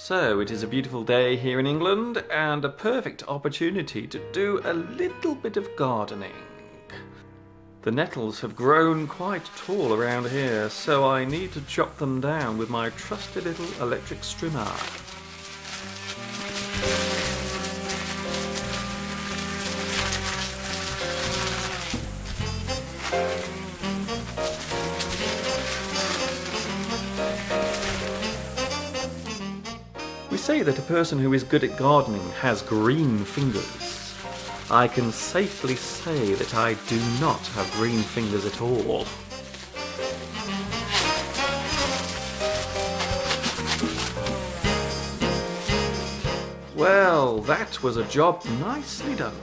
So it is a beautiful day here in England and a perfect opportunity to do a little bit of gardening. The nettles have grown quite tall around here, so I need to chop them down with my trusty little electric strimmer. We say that a person who is good at gardening has green fingers. I can safely say that I do not have green fingers at all. Well, that was a job nicely done.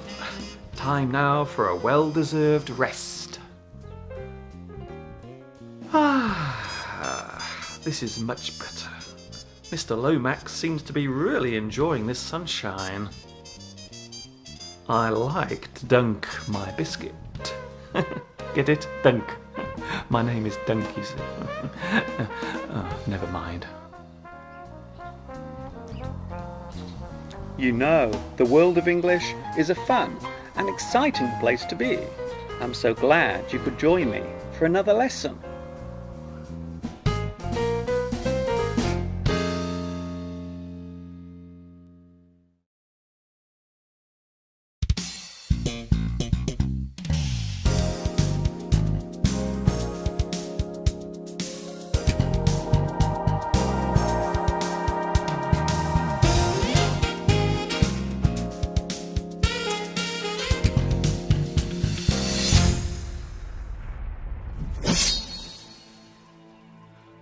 Time now for a well-deserved rest. This is much better. Mr. Lomax seems to be really enjoying this sunshine. I like to dunk my biscuit. Get it? Dunk. My name is Dunk, you see. Oh, never mind. You know, the world of English is a fun and exciting place to be. I'm so glad you could join me for another lesson.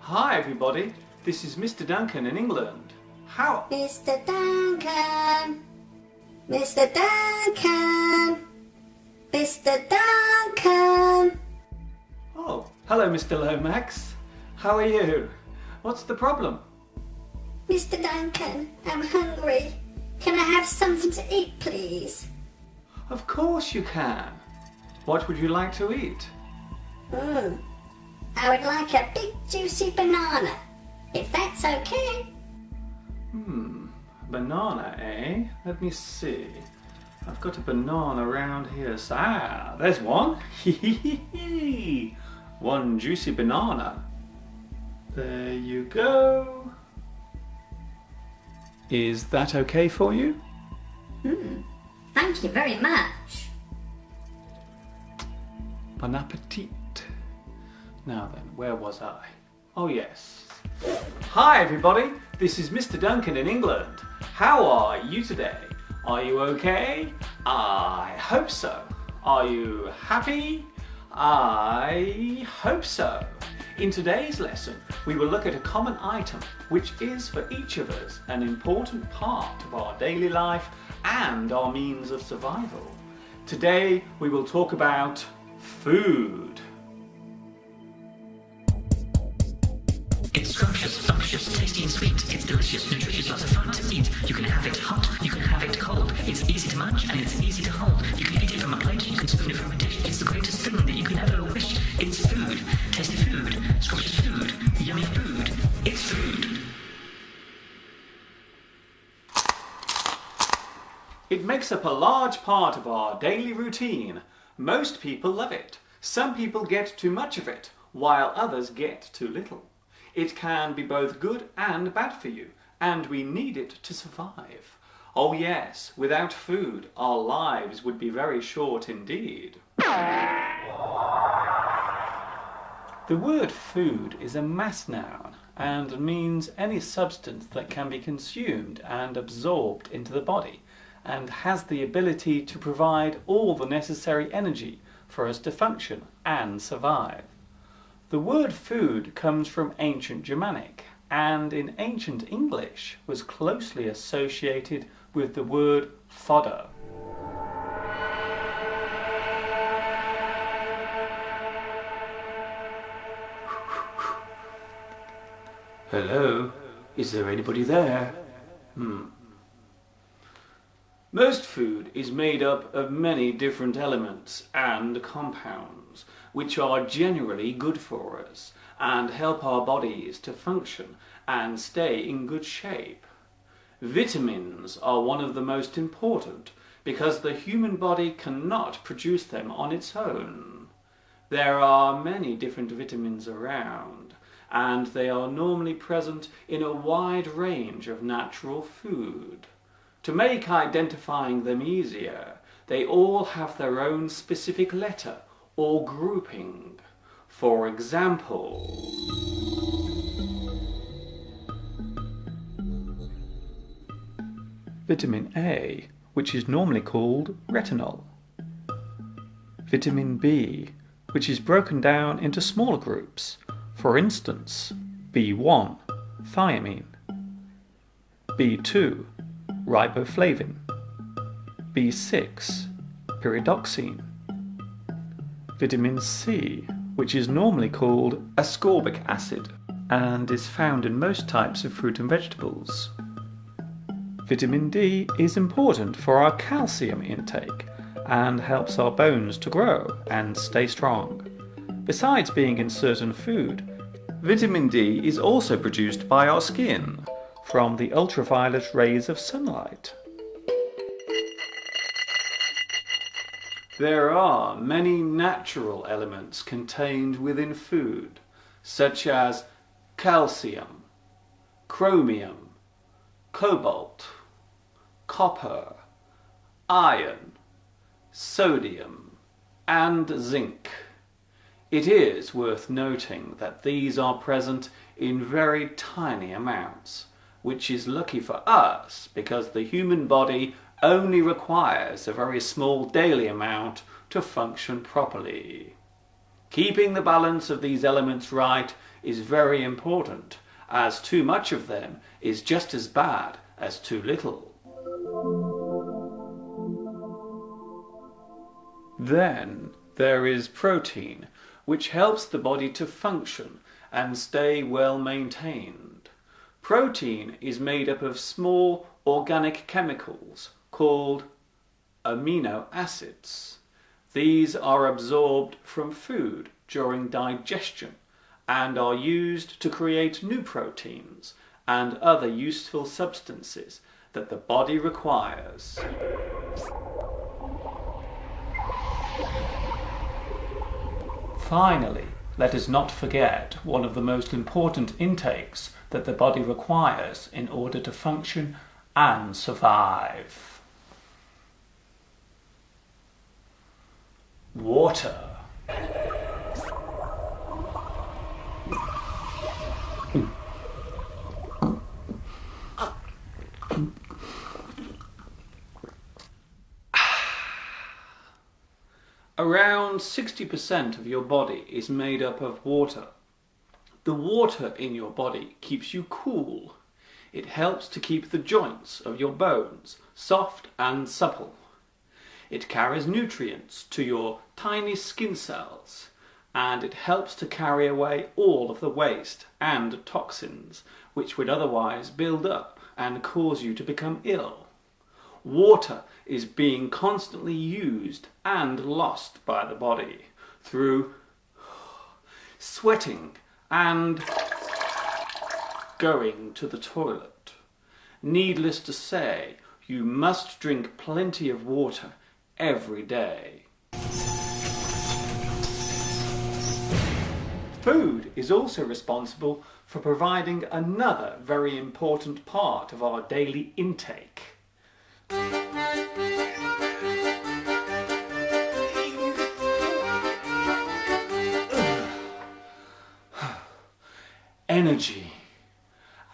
Hi everybody, this is Mr. Duncan in England. How... Mr. Duncan! Mr. Duncan! Mr. Duncan! Oh, hello Mr. Lomax. How are you? What's the problem? Mr. Duncan, I'm hungry. Can I have something to eat, please? Of course you can. What would you like to eat? I would like a big juicy banana, if that's okay. Banana, eh? Let me see. I've got a banana around here. There's one. One juicy banana. There you go. Is that okay for you? Thank you very much. Bon appetit. Now then, where was I? Oh yes. Hi everybody, this is Mr. Duncan in England. How are you today? Are you okay? I hope so. Are you happy? I hope so. In today's lesson, we will look at a common item which is for each of us an important part of our daily life and our means of survival. Today we will talk about food. It's scrumptious, sumptuous, tasty and sweet. It's delicious, nutritious, lots of fun to eat. You can have it hot, you can have it cold. It's easy to munch and it's easy to hold. You can eat it from a plate, you can spoon it from a dish. It's the greatest thing that you can ever wish. It's food, tasty food, scrumptious food, yummy food. It's food. It makes up a large part of our daily routine. Most people love it. Some people get too much of it, while others get too little. It can be both good and bad for you, and we need it to survive. Oh yes, without food, our lives would be very short indeed. The word food is a mass noun and means any substance that can be consumed and absorbed into the body and has the ability to provide all the necessary energy for us to function and survive. The word food comes from ancient Germanic and in ancient English was closely associated with the word fodder. Hello? Is there anybody there? Most food is made up of many different elements and compounds, which are generally good for us and help our bodies to function and stay in good shape. Vitamins are one of the most important because the human body cannot produce them on its own. There are many different vitamins around, and they are normally present in a wide range of natural food. To make identifying them easier, they all have their own specific letter or grouping. For example, Vitamin A, which is normally called retinol. Vitamin B, which is broken down into smaller groups. For instance, B1, thiamine. B2, riboflavin. B6, pyridoxine. Vitamin C, which is normally called ascorbic acid and is found in most types of fruit and vegetables. Vitamin D is important for our calcium intake and helps our bones to grow and stay strong. Besides being in certain food, vitamin D is also produced by our skin from the ultraviolet rays of sunlight. There are many natural elements contained within food, such as calcium, chromium, cobalt, copper, iron, sodium, and zinc. It is worth noting that these are present in very tiny amounts, which is lucky for us because the human body only requires a very small daily amount to function properly. Keeping the balance of these elements right is very important, as too much of them is just as bad as too little. Then there is protein, which helps the body to function and stay well maintained. Protein is made up of small organic chemicals called amino acids. These are absorbed from food during digestion and are used to create new proteins and other useful substances that the body requires. Finally, let us not forget one of the most important intakes that the body requires in order to function and survive. Water. Around 60% of your body is made up of water. The water in your body keeps you cool. It helps to keep the joints of your bones soft and supple. It carries nutrients to your tiny skin cells, and it helps to carry away all of the waste and toxins which would otherwise build up and cause you to become ill. Water is being constantly used and lost by the body through sweating and going to the toilet. Needless to say, you must drink plenty of water every day. Food is also responsible for providing another very important part of our daily intake. Energy.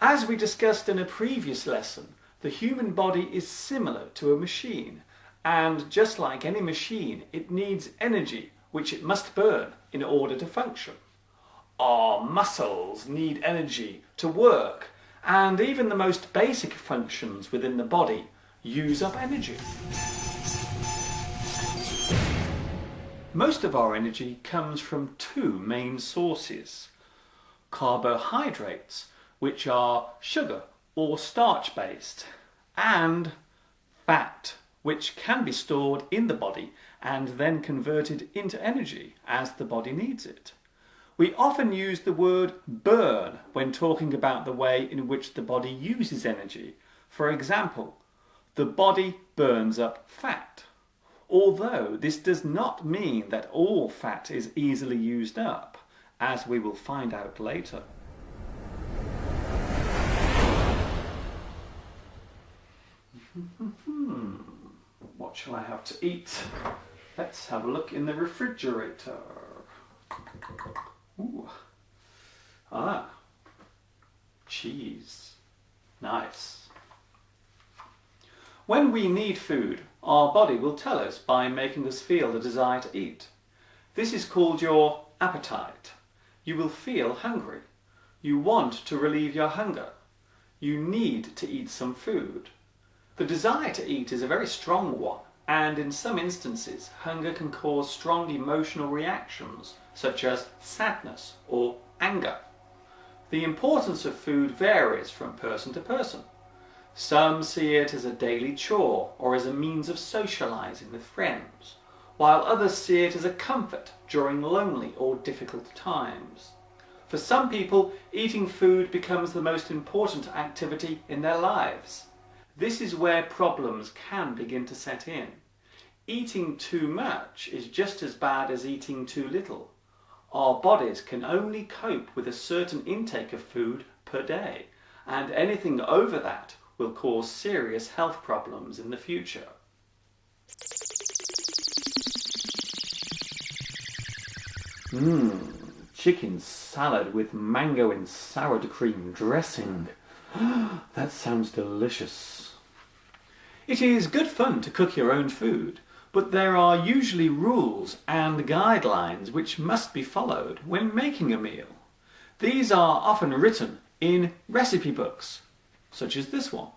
As we discussed in a previous lesson, the human body is similar to a machine, and just like any machine, it needs energy, which it must burn in order to function. Our muscles need energy to work, and even the most basic functions within the body use up energy. Most of our energy comes from two main sources: carbohydrates, which are sugar or starch based, and fat, which can be stored in the body and then converted into energy as the body needs it. We often use the word burn when talking about the way in which the body uses energy. For example, the body burns up fat, although this does not mean that all fat is easily used up, as we will find out later. What shall I have to eat? Let's have a look in the refrigerator. Ooh. Ah, cheese. Nice. When we need food, our body will tell us by making us feel the desire to eat. This is called your appetite. You will feel hungry. You want to relieve your hunger. You need to eat some food. The desire to eat is a very strong one, and in some instances, hunger can cause strong emotional reactions, such as sadness or anger. The importance of food varies from person to person. Some see it as a daily chore or as a means of socializing with friends, while others see it as a comfort during lonely or difficult times. For some people, eating food becomes the most important activity in their lives. This is where problems can begin to set in. Eating too much is just as bad as eating too little. Our bodies can only cope with a certain intake of food per day, and anything over that will cause serious health problems in the future. Chicken salad with mango and sour cream dressing. That sounds delicious. It is good fun to cook your own food, but there are usually rules and guidelines which must be followed when making a meal. These are often written in recipe books, such as this one.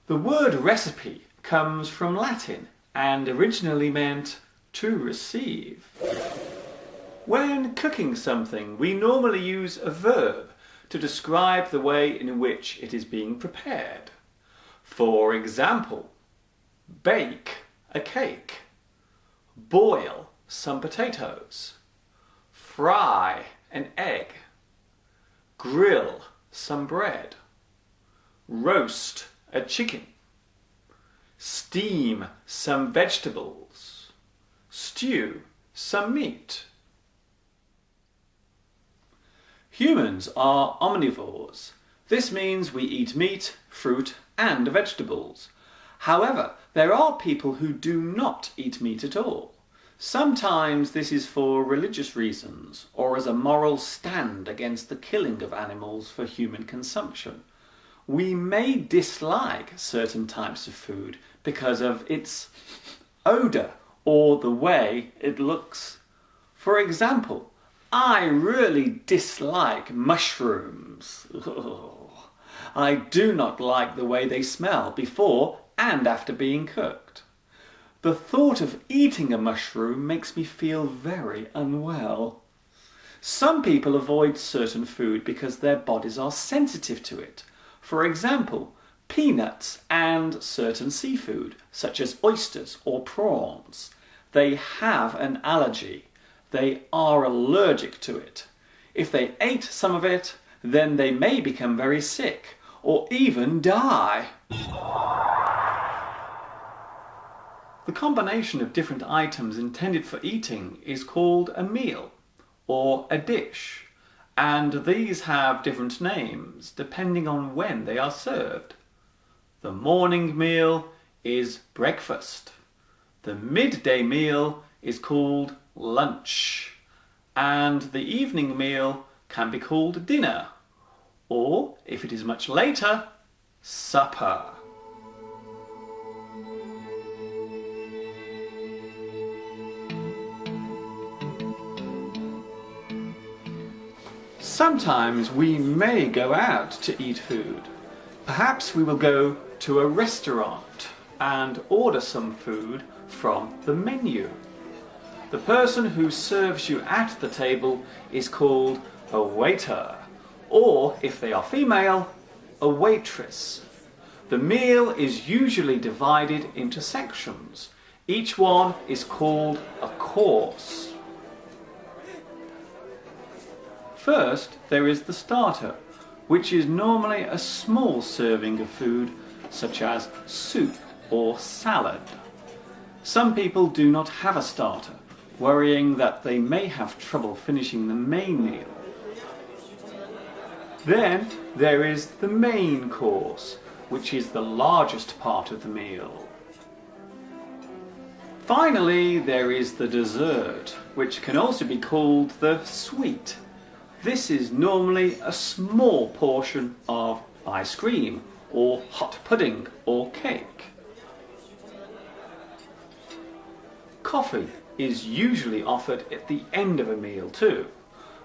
The word recipe comes from Latin and originally meant to receive. When cooking something, we normally use a verb to describe the way in which it is being prepared. For example, bake a cake, boil some potatoes, fry an egg, grill some bread, roast a chicken, steam some vegetables, stew some meat. Humans are omnivores. This means we eat meat, fruit, and vegetables. However, there are people who do not eat meat at all. Sometimes this is for religious reasons or as a moral stand against the killing of animals for human consumption. We may dislike certain types of food because of its odour or the way it looks. For example, I really dislike mushrooms. I do not like the way they smell before and after being cooked. The thought of eating a mushroom makes me feel very unwell. Some people avoid certain food because their bodies are sensitive to it. For example, peanuts and certain seafood, such as oysters or prawns. They have an allergy. They are allergic to it. If they ate some of it, then they may become very sick or even die. The combination of different items intended for eating is called a meal or a dish, and these have different names depending on when they are served. The morning meal is breakfast. The midday meal is called lunch, and the evening meal can be called dinner, or, if it is much later, supper. Sometimes we may go out to eat food. Perhaps we will go to a restaurant and order some food from the menu. The person who serves you at the table is called a waiter, or if they are female, a waitress. The meal is usually divided into sections. Each one is called a course. First, there is the starter, which is normally a small serving of food such as soup or salad. Some people do not have a starter, worrying that they may have trouble finishing the main meal. Then there is the main course, which is the largest part of the meal. Finally, there is the dessert, which can also be called the sweet. This is normally a small portion of ice cream, or hot pudding, or cake. Coffee is usually offered at the end of a meal too.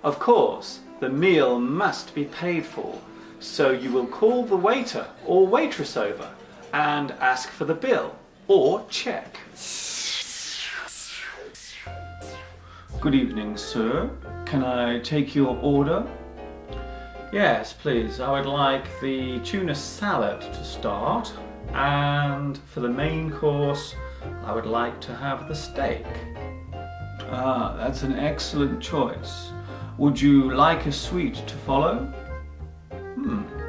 Of course, the meal must be paid for, so you will call the waiter or waitress over and ask for the bill or check. Good evening, sir. Can I take your order? Yes, please. I would like the tuna salad to start, and for the main course, I would like to have the steak. Ah, that's an excellent choice. Would you like a sweet to follow?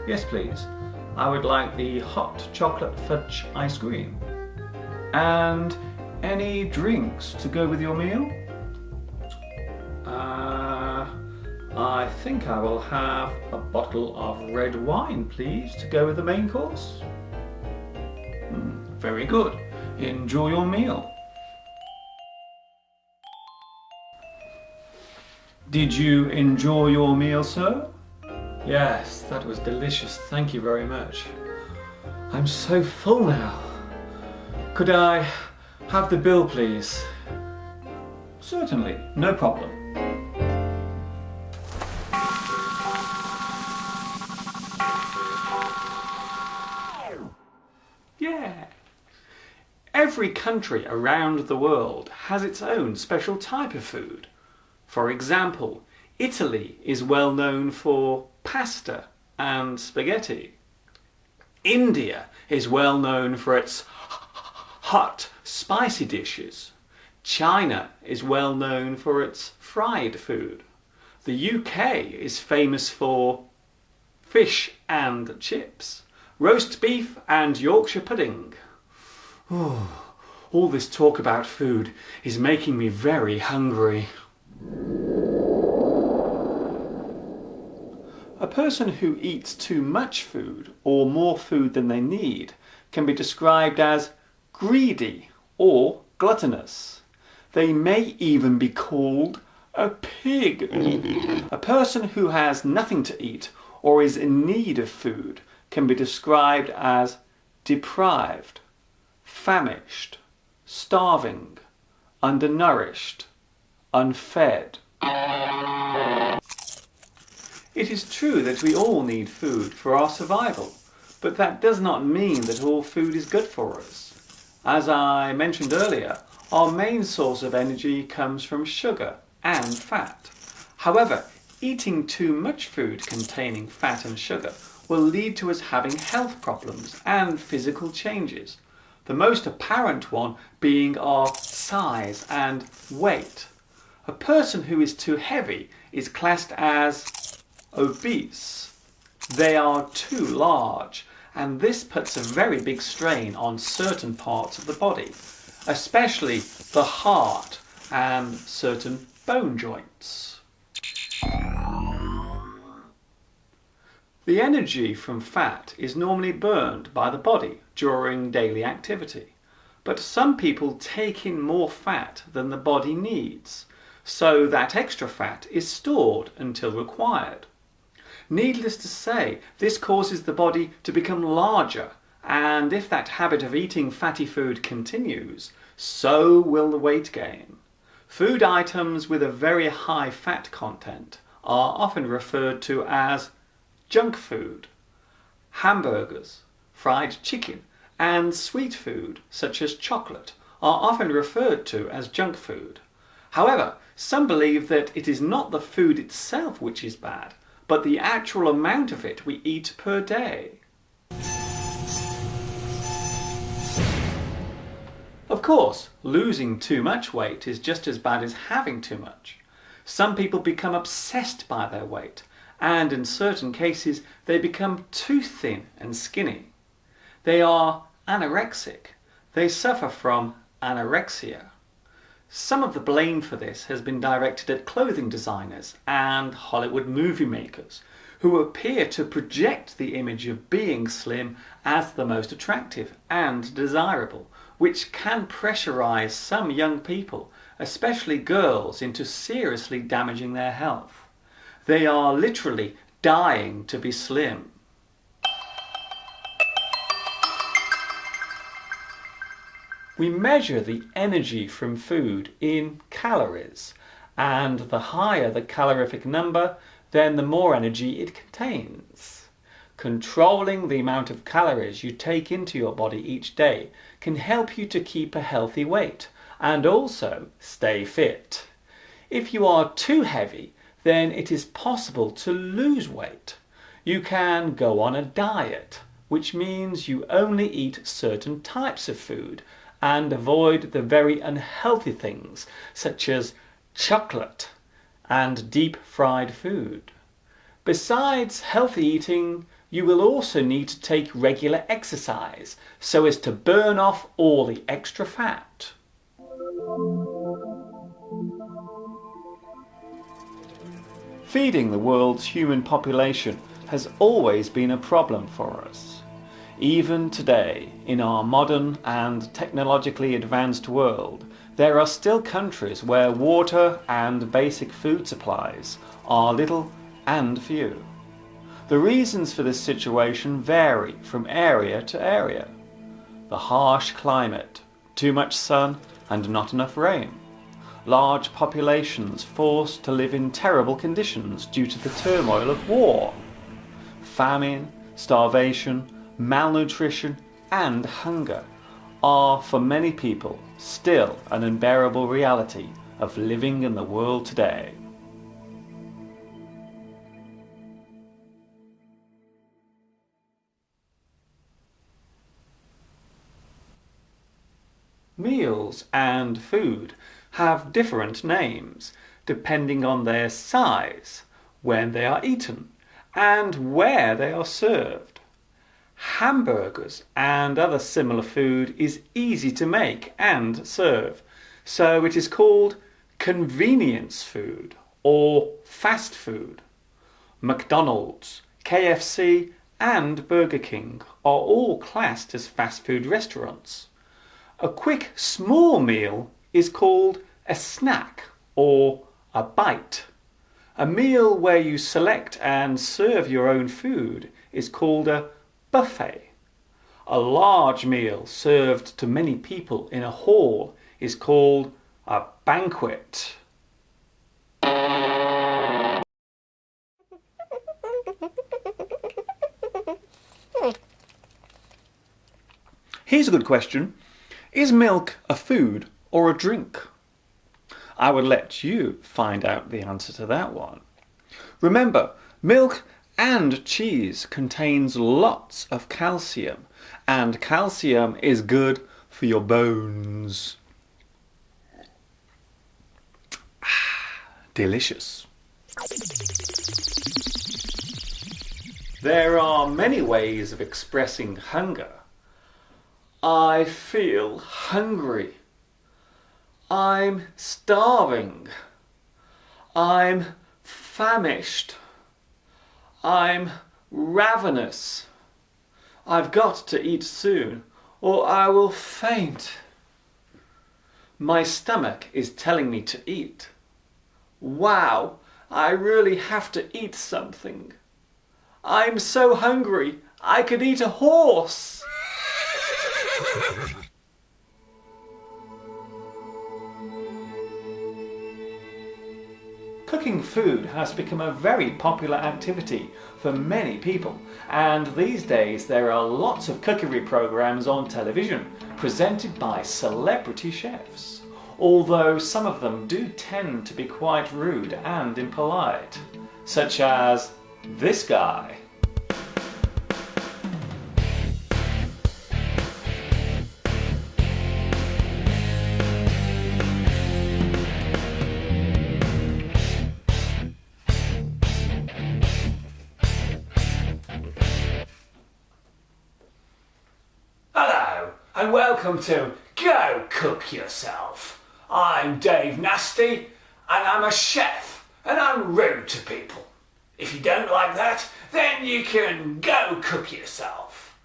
Yes, please. I would like the hot chocolate fudge ice cream. And any drinks to go with your meal? I think I will have a bottle of red wine, please, to go with the main course. Very good. Enjoy your meal. Did you enjoy your meal, sir? Yes, that was delicious. Thank you very much. I'm so full now. Could I have the bill, please? Certainly, no problem. Yeah. Every country around the world has its own special type of food. For example, Italy is well known for pasta and spaghetti. India is well known for its hot, spicy dishes. China is well known for its fried food. The UK is famous for fish and chips, roast beef and Yorkshire pudding. All this talk about food is making me very hungry. A person who eats too much food or more food than they need can be described as greedy or gluttonous. They may even be called a pig. A person who has nothing to eat or is in need of food can be described as deprived, famished, starving, undernourished, unfed. It is true that we all need food for our survival, but that does not mean that all food is good for us. As I mentioned earlier, our main source of energy comes from sugar and fat. However, eating too much food containing fat and sugar will lead to us having health problems and physical changes, the most apparent one being our size and weight. A person who is too heavy is classed as obese. They are too large, and this puts a very big strain on certain parts of the body, especially the heart and certain bone joints. The energy from fat is normally burned by the body during daily activity, but some people take in more fat than the body needs, so that extra fat is stored until required. Needless to say, this causes the body to become larger, and if that habit of eating fatty food continues, so will the weight gain. Food items with a very high fat content are often referred to as junk food. Hamburgers, fried chicken, and sweet food, such as chocolate, are often referred to as junk food. However, some believe that it is not the food itself which is bad, but the actual amount of it we eat per day. Of course, losing too much weight is just as bad as having too much. Some people become obsessed by their weight, and in certain cases they become too thin and skinny. They are anorexic. They suffer from anorexia. Some of the blame for this has been directed at clothing designers and Hollywood movie makers, who appear to project the image of being slim as the most attractive and desirable, which can pressurize some young people, especially girls, into seriously damaging their health. They are literally dying to be slim. We measure the energy from food in calories, and the higher the calorific number, then the more energy it contains. Controlling the amount of calories you take into your body each day can help you to keep a healthy weight and also stay fit. If you are too heavy, then it is possible to lose weight. You can go on a diet, which means you only eat certain types of food and avoid the very unhealthy things such as chocolate and deep-fried food. Besides healthy eating, you will also need to take regular exercise so as to burn off all the extra fat. Feeding the world's human population has always been a problem for us. Even today, in our modern and technologically advanced world, there are still countries where water and basic food supplies are little and few. The reasons for this situation vary from area to area. The harsh climate, too much sun and not enough rain. Large populations forced to live in terrible conditions due to the turmoil of war. Famine, starvation, malnutrition and hunger are for many people still an unbearable reality of living in the world today. Meals and food have different names depending on their size, when they are eaten, and where they are served. Hamburgers and other similar food is easy to make and serve, so it is called convenience food or fast food. McDonald's, KFC and Burger King are all classed as fast food restaurants. A quick small meal is called a snack or a bite. A meal where you select and serve your own food is called a buffet. A large meal served to many people in a hall is called a banquet. Here's a good question. Is milk a food or a drink? I would let you find out the answer to that one. Remember, milk and cheese contains lots of calcium, and calcium is good for your bones. Delicious. There are many ways of expressing hunger. I feel hungry. I'm starving. I'm famished. I'm ravenous. I've got to eat soon, or I will faint. My stomach is telling me to eat. Wow, I really have to eat something. I'm so hungry, I could eat a horse. Cooking food has become a very popular activity for many people, and these days there are lots of cookery programs on television presented by celebrity chefs, although some of them do tend to be quite rude and impolite, such as this guy. and welcome to Go Cook Yourself. I'm Dave Nasty, and I'm a chef, and I'm rude to people. If you don't like that, then you can go cook yourself.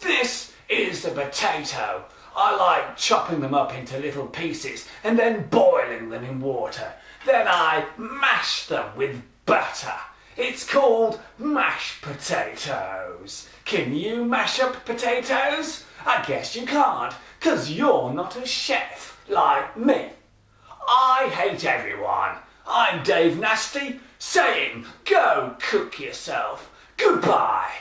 This is the potato. I like chopping them up into little pieces and then boiling them in water. Then I mash them with butter. It's called mashed potatoes. Can you mash up potatoes? I guess you can't, 'cause you're not a chef like me. I hate everyone. I'm Dave Nasty, saying go cook yourself. Goodbye.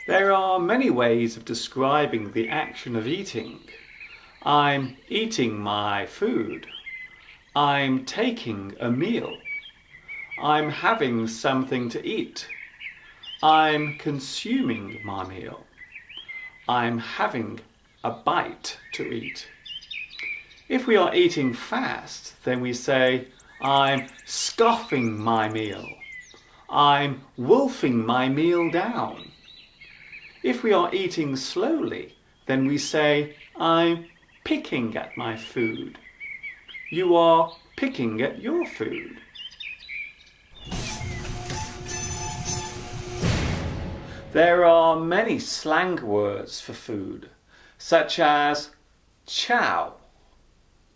There are many ways of describing the action of eating. I'm eating my food. I'm taking a meal. I'm having something to eat. I'm consuming my meal. I'm having a bite to eat. If we are eating fast, then we say, I'm scoffing my meal. I'm wolfing my meal down. If we are eating slowly, then we say, I'm picking at my food. You are picking at your food. There are many slang words for food, such as chow,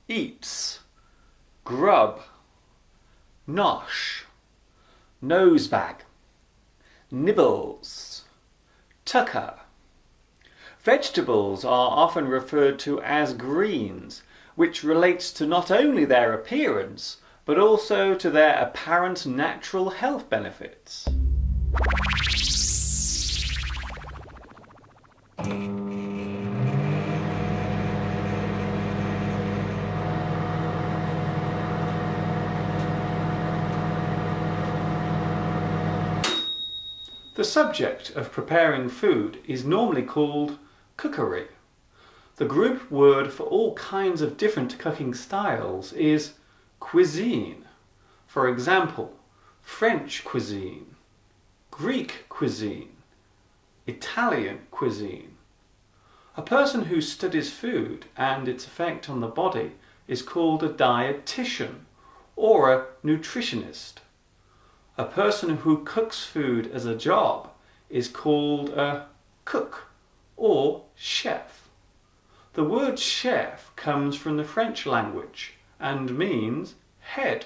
eats, grub, nosh, nosebag, nibbles, tucker. Vegetables are often referred to as greens, which relates to not only their appearance, but also to their apparent natural health benefits. The subject of preparing food is normally called cookery. The group word for all kinds of different cooking styles is cuisine. For example, French cuisine, Greek cuisine, Italian cuisine. A person who studies food and its effect on the body is called a dietitian or a nutritionist. A person who cooks food as a job is called a cook or chef. The word chef comes from the French language and means head.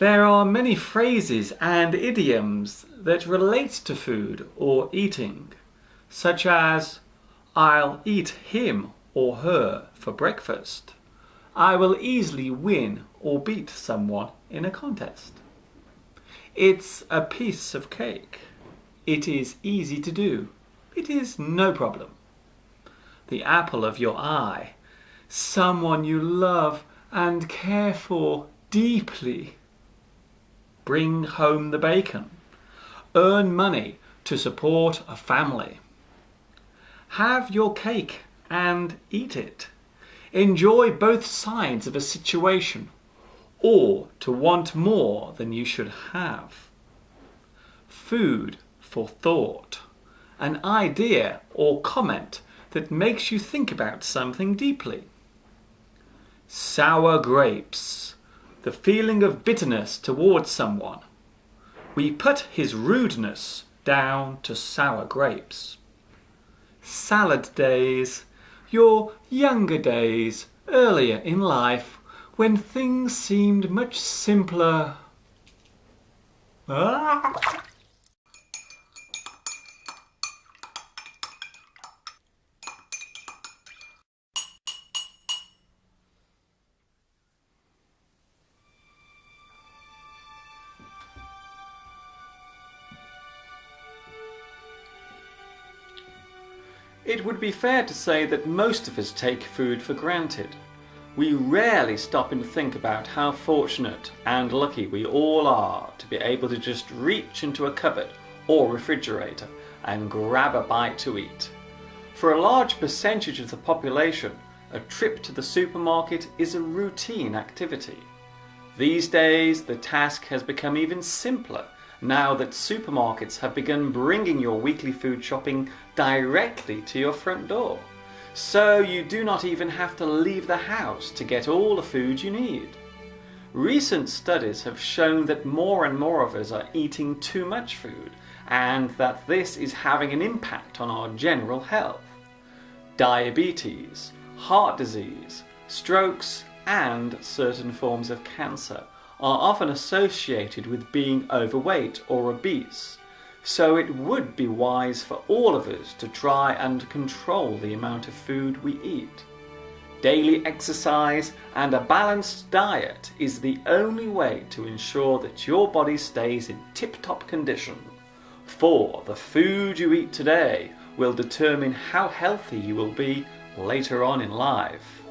There are many phrases and idioms that relate to food or eating, such as I'll eat him or her for breakfast. I will easily win or beat someone in a contest. It's a piece of cake. It is easy to do. It is no problem. The apple of your eye. Someone you love and care for deeply. Bring home the bacon. Earn money to support a family. Have your cake and eat it. Enjoy both sides of a situation, or to want more than you should have. Food for thought. An idea or comment that makes you think about something deeply. Sour grapes. The feeling of bitterness towards someone. We put his rudeness down to sour grapes. Salad days. Your younger days, earlier in life, when things seemed much simpler. It would be fair to say that most of us take food for granted. We rarely stop and think about how fortunate and lucky we all are to be able to just reach into a cupboard or refrigerator and grab a bite to eat. For a large percentage of the population, a trip to the supermarket is a routine activity. These days, the task has become even simpler now that supermarkets have begun bringing your weekly food shopping directly to your front door. So you do not even have to leave the house to get all the food you need. Recent studies have shown that more and more of us are eating too much food, and that this is having an impact on our general health. Diabetes, heart disease, strokes, and certain forms of cancer are often associated with being overweight or obese, so it would be wise for all of us to try and control the amount of food we eat. Daily exercise and a balanced diet is the only way to ensure that your body stays in tip-top condition, for the food you eat today will determine how healthy you will be later on in life.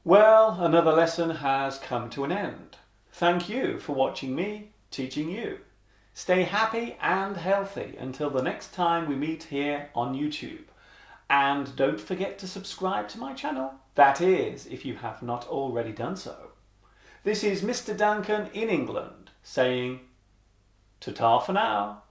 Well, another lesson has come to an end. Thank you for watching me teaching you. Stay happy and healthy until the next time we meet here on YouTube. And don't forget to subscribe to my channel. That is, if you have not already done so. This is Mr. Duncan in England saying ta-ta for now.